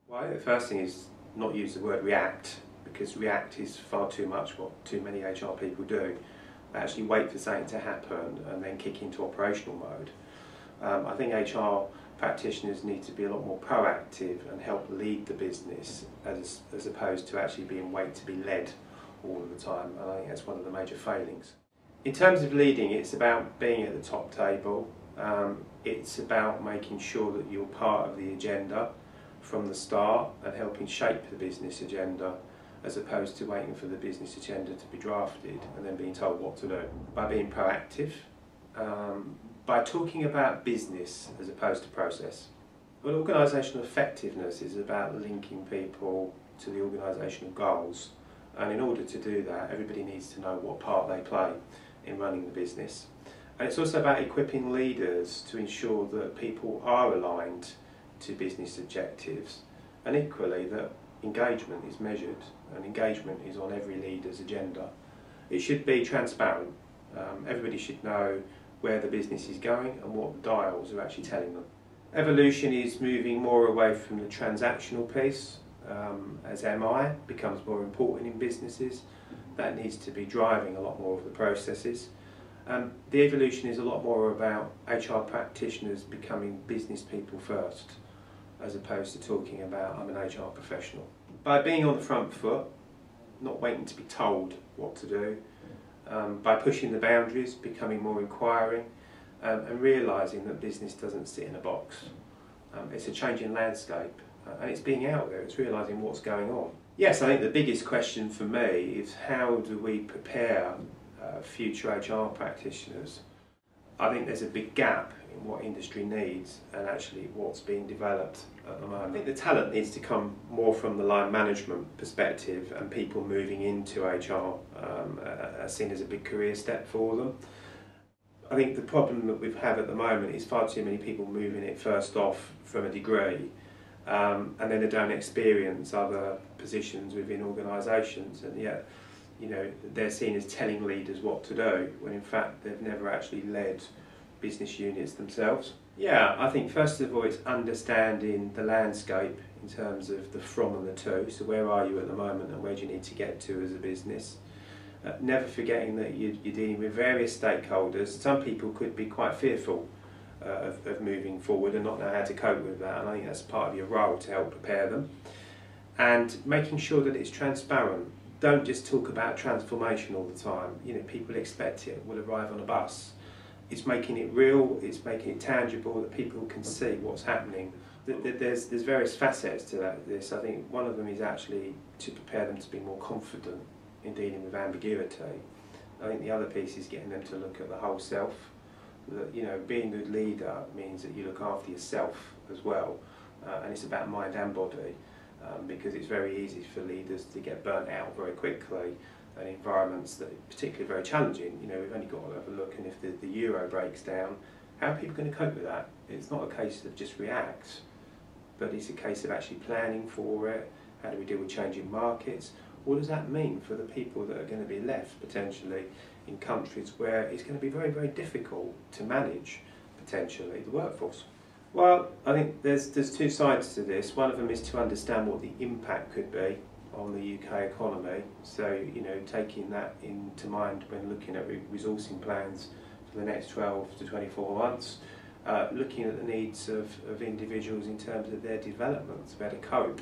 Well, I think the first thing is not use the word react, because react is far too much what too many HR people do. They actually wait for something to happen and then kick into operational mode. I think HR practitioners need to be a lot more proactive and help lead the business as opposed to actually being wait to be led all of the time. And I think that's one of the major failings. In terms of leading, it's about being at the top table. It's about making sure that you're part of the agenda from the start and helping shape the business agenda, as opposed to waiting for the business agenda to be drafted and then being told what to do. By being proactive, by talking about business as opposed to process. Well, organisational effectiveness is about linking people to the organisational goals, and in order to do that, everybody needs to know what part they play in running the business. And it's also about equipping leaders to ensure that people are aligned to business objectives, and equally that engagement is measured and engagement is on every leader's agenda. It should be transparent. Everybody should know where the business is going and what the dials are actually telling them. Evolution is moving more away from the transactional piece. As MI becomes more important in businesses, that needs to be driving a lot more of the processes. The evolution is a lot more about HR practitioners becoming business people first, as opposed to talking about I'm an HR professional. By being on the front foot, not waiting to be told what to do, by pushing the boundaries, becoming more inquiring, and realising that business doesn't sit in a box. It's a changing landscape, and it's being out there, it's realising what's going on. Yes, I think the biggest question for me is how do we prepare future HR practitioners? I think there's a big gap in what industry needs and actually what's being developed at the moment. I think the talent needs to come more from the line management perspective, and people moving into HR are seen as a big career step for them. I think the problem that we have at the moment is far too many people moving it first off from a degree, and then they don't experience other positions within organisations, and yet they're seen as telling leaders what to do, when in fact they've never actually led business units themselves. Yeah, I think first of all it's understanding the landscape in terms of the from and the to. So where are you at the moment and where do you need to get to as a business? Never forgetting that you're dealing with various stakeholders. Some people could be quite fearful of moving forward and not know how to cope with that, and I think that's part of your role to help prepare them. And making sure that it's transparent. Don't just talk about transformation all the time. People expect it will arrive on a bus. It's making it real, it's making it tangible, that people can see what's happening. There's various facets to this. I think one of them is actually to prepare them to be more confident in dealing with ambiguity. I think the other piece is getting them to look at the whole self. That being a good leader means that you look after yourself as well, and it's about mind and body. Because it's very easy for leaders to get burnt out very quickly in environments that are particularly very challenging. We've only got to have a look, and if the euro breaks down, how are people going to cope with that? It's not a case of just react, but it's a case of actually planning for it. How do we deal with changing markets? What does that mean for the people that are going to be left potentially in countries where it's going to be very, very difficult to manage potentially the workforce? Well, I think there's two sides to this. One of them is to understand what the impact could be on the UK economy. So, taking that into mind when looking at resourcing plans for the next 12 to 24 months, looking at the needs of individuals in terms of their development to better cope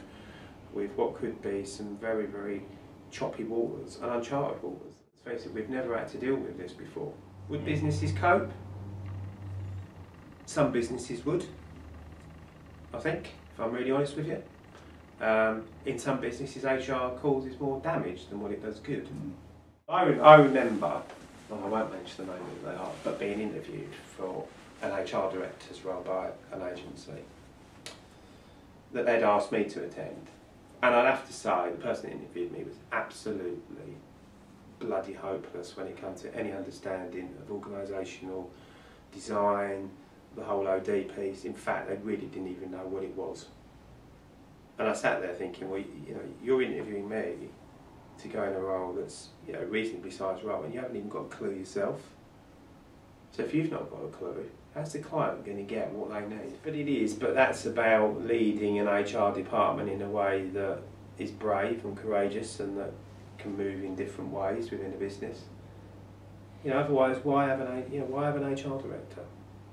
with what could be some very, very choppy waters and uncharted waters. Let's face it, we've never had to deal with this before. Would businesses cope? Some businesses would, I think, if I'm really honest with you. In some businesses, HR causes more damage than what it does good. I remember, well, I won't mention the name of they are, but being interviewed for an HR director's role by an agency that they'd asked me to attend. And I'd have to say, the person that interviewed me was absolutely bloody hopeless when it comes to any understanding of organisational design, the whole OD piece. In fact, they really didn't even know what it was. And I sat there thinking, well, you're interviewing me to go in a role that's, a reasonably sized role, and you haven't even got a clue yourself. So if you've not got a clue, how's the client going to get what they need? But that's about leading an HR department in a way that is brave and courageous and that can move in different ways within a business. Otherwise, why have an HR director?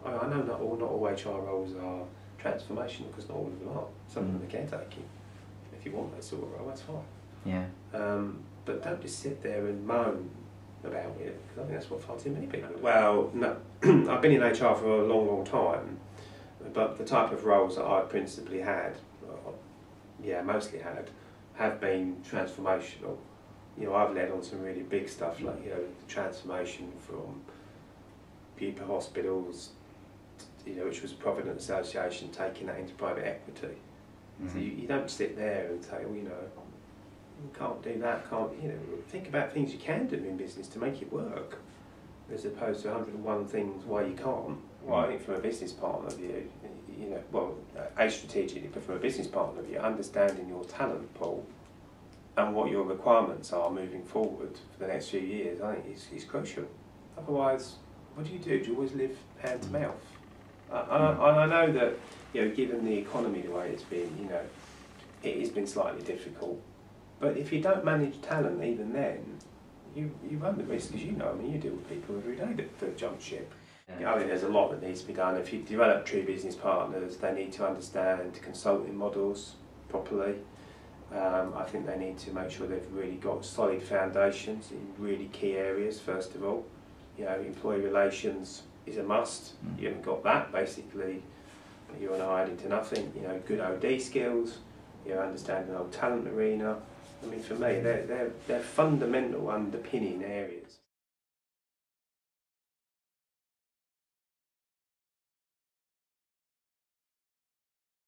I know not all HR roles are transformational, because not all of them are. Some of them are caretaking. If you want that sort of role, that's fine. Yeah. But don't just sit there and moan about it, because I think that's what far too many people do. Well, no, I've been in HR for a long time, but the type of roles that I've principally had, mostly had, have been transformational. I've led on some really big stuff, like the transformation from Bupa hospitals, which was Provident Association, taking that into private equity. So you don't sit there and say, well, you can't do that, think about things you can do in business to make it work, as opposed to 101 things why you can't. Well, I think from a business partner view, strategically, but from a business partner view, understanding your talent pool and what your requirements are moving forward for the next few years, I think is crucial. Otherwise, what do? Do you always live hand to mouth? I know that, given the economy the way it's been, it has been slightly difficult. But if you don't manage talent even then, you run the risk, as you know. I mean, you deal with people every day that jump ship. I think there's a lot that needs to be done. If you develop true business partners, they need to understand consulting models properly. I think they need to make sure they've really got solid foundations in really key areas, first of all. Employee relations is a must. You haven't got that, basically, you're an island to nothing. Good OD skills, understanding the whole talent arena. I mean, for me, they're fundamental underpinning areas.